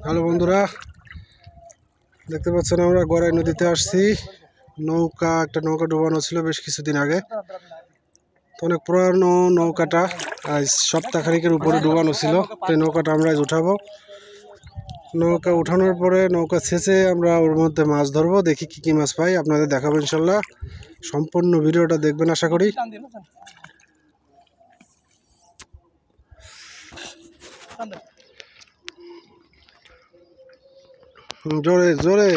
Hello বন্ধুরা, দেখতে পাচ্ছেন আমরা গড়াই নদীতে আসছি। একটা নৌকা ডুবানো ছিল বেশ কিছুদিন আগে। তো অনেক পুরানো নৌকাটা, আজ সপ্তাহখানিকের উপরে ডুবানো ছিল। তো এই নৌকাটা আমরা আজ উঠাবো। নৌকা উঠানোর পরে নৌকা ছেঁচে আমরা ওর মধ্যে মাছ ধরবো, দেখি কি কি মাছ পাই, আপনাদের দেখাবো ইনশাল্লাহ। সম্পূর্ণ ভিডিওটা দেখবেন আশা করি। জোরে জোরে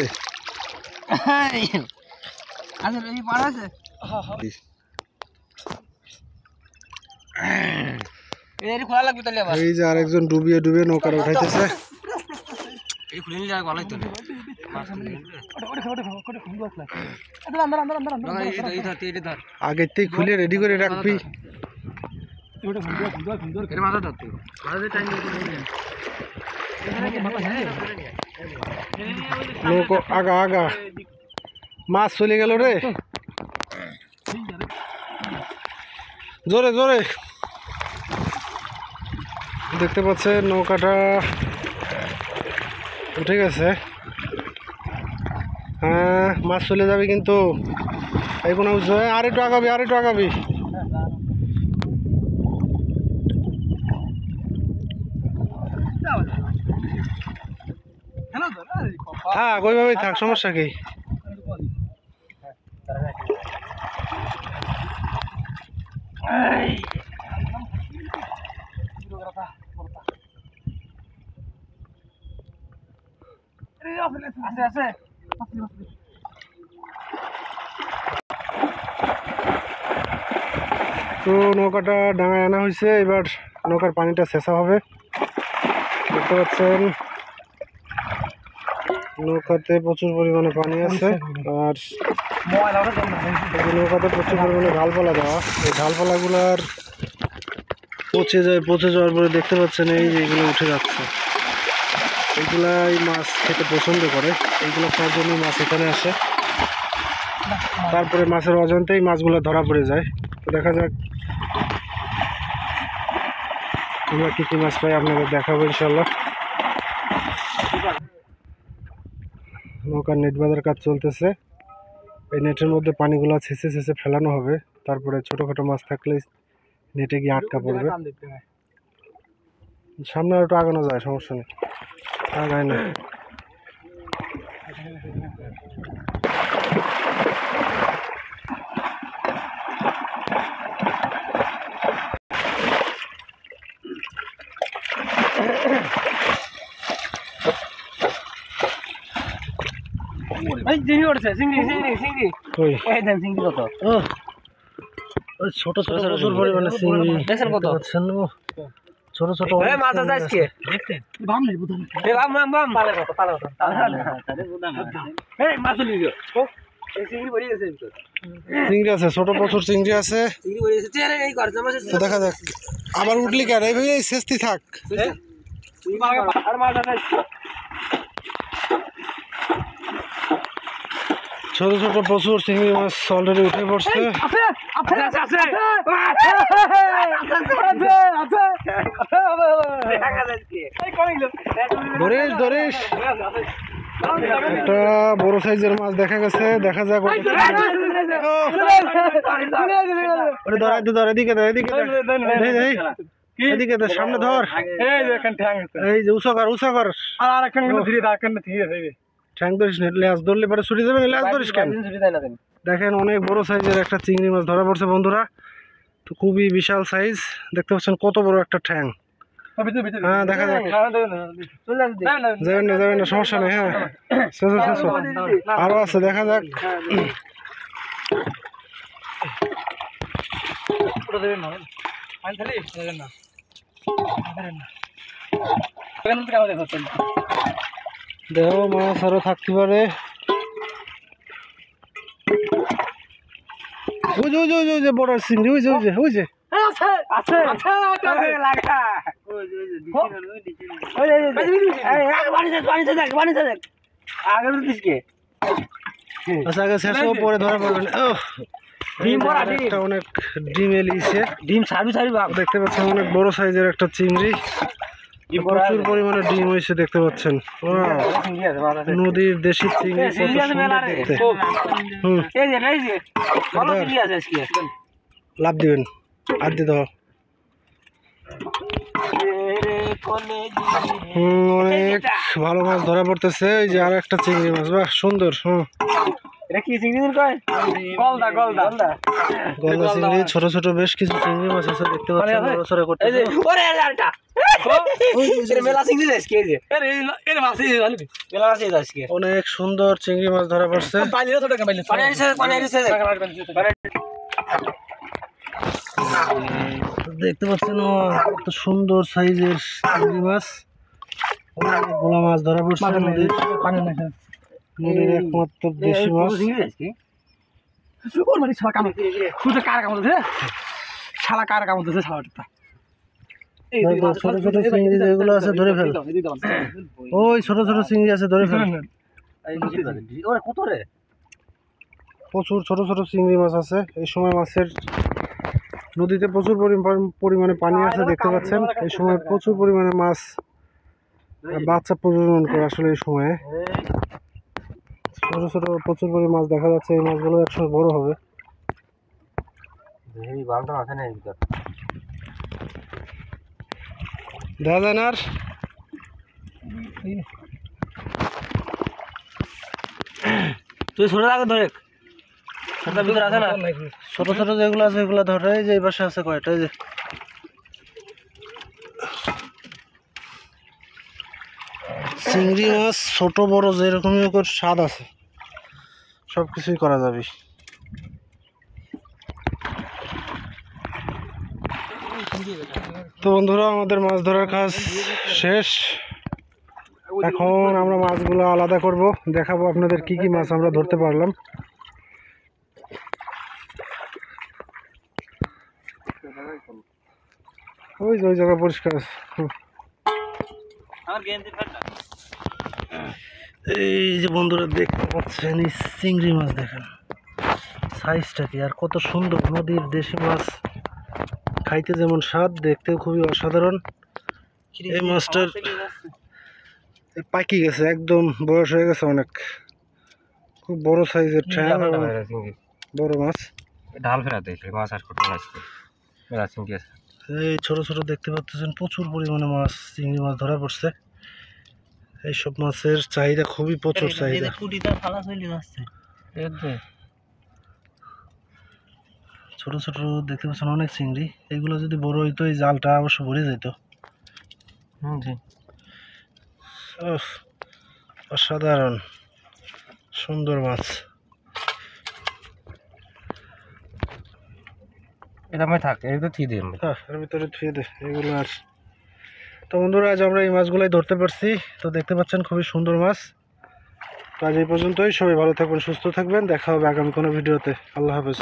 এই যে আরেকজন ডুবিয়ে ডুবিয়ে নৌকাটা উঠাইতেছে। আগের থেকে খুলে রেডি করে রাখবি। আগা আগা মাছ চলে গেল রে, জোরে জোরে। দেখতে পাচ্ছেন নৌকাটা উঠে গেছে। হ্যাঁ, মাছ চলে যাবে কিন্তু। এই কোনো আর একটু আগাবি, আর একটু আগাবি। হ্যাঁ, ওইভাবেই থাক, সমস্যা কি। তো নৌকাটা ডাঙায় আনা হয়েছে, এবার নৌকার পানিটা ছেঁচা হবে। দেখতে পাচ্ছেন নৌকাতে প্রচুর পরিমাণে পানি আছে, আর নৌকাতে প্রচুর পরিমাণে ঢালপালা দেওয়া। এই ঢালপালাগুলার পচে যাওয়ার পরে দেখতে পাচ্ছেন এই যে এগুলো উঠে যাচ্ছে। এইগুলাই মাছ খেতে পছন্দ করে, এইগুলো খাওয়ার জন্য মাছ এখানে আসে। তারপরে মাছের অজান্তেই মাছগুলো ধরা পড়ে যায়। তো দেখা যাক আমরা কী কী মাছ পাই, আপনাদের দেখাবো ইনশাল্লাহ। নৌকার নেট বাঁধার কাজ চলতেছে। এই নেটের মধ্যে পানিগুলো ছেঁচে ছেঁচে ফেলানো হবে, তারপরে ছোটোখাটো মাছ থাকলে নেটে গিয়ে আটকা পড়বে। সামনে আর একটু আগানো যায়, সমস্যা নেই, আগায় না। ছোট ছোট প্রচুর পরিমাণে চিংড়ি পাচ্ছেন। ছোট ছোট চিংড়ি আছে, ছোট প্রচুর চিংড়ি আছে। দেখা যাক আবার উঠলি কেন, এই ভাই শেষটি থাক। ছোট ছোট প্রচুর চিংড়ি মাছ অলরেডি উঠে পড়ছে। ধরিস ধরিস, একটা বড় সাইজের মাছ দেখা গেছে। দেখা যাক এদিকে এদিকে সামনে ধর, এই যে উঁচা কর। ঠ্যাং ধরিস না, লেজ ধরলে পরে ছুটে যাবে। লেজ ধরিস কেন? দেখেন অনেক বড় সাইজের একটা চিংড়ি মাছ ধরা পড়ছে বন্ধুরা। তো খুবই বিশাল সাইজ, দেখতে পাচ্ছেন কত বড় একটা ঠ্যাং। হ্যাঁ, দেখা যাক। যাবেন না, সমস্যা নেই। হ্যাঁ, আরো আছে, দেখা যাক। দেখো মাছ আরো থাকতে পারে। ওই যে বড় চিংড়ি, ওই যে আগে শেষ পরে ধরা পড়বে না। অনেক ডিম এলিয়েছে, ডিম সারি দেখতে পাচ্ছেন, অনেক বড় সাইজের একটা চিংড়ি। প্রচুর পরিমাণে ডিম হয়েছে দেখতে পাচ্ছেন। নদীর দেশি চিংড়ি কত সুন্দর দেখতে। লাভ দিবেন আর দিতে হবে। অনেক ভালো মাছ ধরা পড়তেছে। এই যে আর একটা চিংড়ি মাছ, বাহ সুন্দর। গলদা চিংড়ি, ছোট ছোট বেশ কিছু চিংড়ি মাছ আছে দেখতে পাচ্ছেন। অনেক সুন্দর চিংড়ি মাছ ধরা পড়ছে। দেখতে পাচ্ছেন কত সুন্দর সাইজের চিংড়ি মাছ। গোলা মাছ ধরা পড়ছে নদীর একমাত্র দেশি মাছ। ছোট ছোট চিংড়ি যেগুলো আছে ধরে ফেল, ওই ছোট ছোট চিংড়ি আছে ধরে ফেল। প্রচুর ছোট ছোট চিংড়ি মাছ আছে। এই সময় মাছের নদীতে প্রচুর পরিমাণে পানি আছে দেখতে পাচ্ছেন। এই সময় প্রচুর পরিমাণে মাছ বাচ্চা প্রজনন করে। আসলে এই সময়ে ছোট ছোট প্রচুর পরিমাণে মাছ দেখা যাচ্ছে। এই মাছগুলো একসময় বড় হবে। দেখা যায় না আর তুই ছোট আগে ধরে ভিতরে আছে না, ছোট ছোট যেগুলো আছে এগুলো ধরে। এই যে এই পাশে আছে কয়টা, এই যে চিংড়ি মাছ ছোট বড় যেরকমই হোক স্বাদ আছে, সবকিছুই করা যাবে। তো বন্ধুরা আমাদের মাছ ধরার কাজ শেষ। এখন আমরা মাছগুলো আলাদা করব, দেখাবো আপনাদের কি কি মাছ আমরা ধরতে পারলাম। ওই যে ওই জায়গা পরিষ্কার আছে। এই যে বন্ধুরা দেখতে পাচ্ছেন এই চিংড়ি মাছ, দেখেন সাইজটা কি আর কত সুন্দর। নদীর দেশি মাছ খাইতে যেমন স্বাদ, দেখতেও খুবই অসাধারণ। এই মাছটার পাকি গেছে, একদম বয়স হয়ে গেছে অনেক। খুব বড় সাইজের ঠ্যাং, বড় মাছ। ঢাল ফেরাতে মাছ আর করতে এই ছোট ছোট দেখতে পাচ্ছেন প্রচুর পরিমাণে মাছ, চিংড়ি মাছ ধরা পড়ছে। এইসব মাছের চাহিদা খুবই প্রচুর চাহিদা। ছোট ছোট দেখতে পাচ্ছেন অনেক চিংড়ি। এগুলো যদি বড় হইতো এই জালটা অবশ্য ভরে যেত। অসাধারণ সুন্দর মাছ। এটা আমি থাক এর ভিতরে থুয়ে দিই, এর ভিতরে থুয়ে দে এগুলো। আর তো বন্ধুরা আজ আমরা এই মাছগুলাই ধরতে পারছি। তো দেখতে পাচ্ছেন খুবই সুন্দর মাছ। তো আজ এই পর্যন্তই। সবাই ভালো থাকবেন, সুস্থ থাকবেন। দেখা হবে আগামী কোনো ভিডিওতে। আল্লাহ হাফেজ।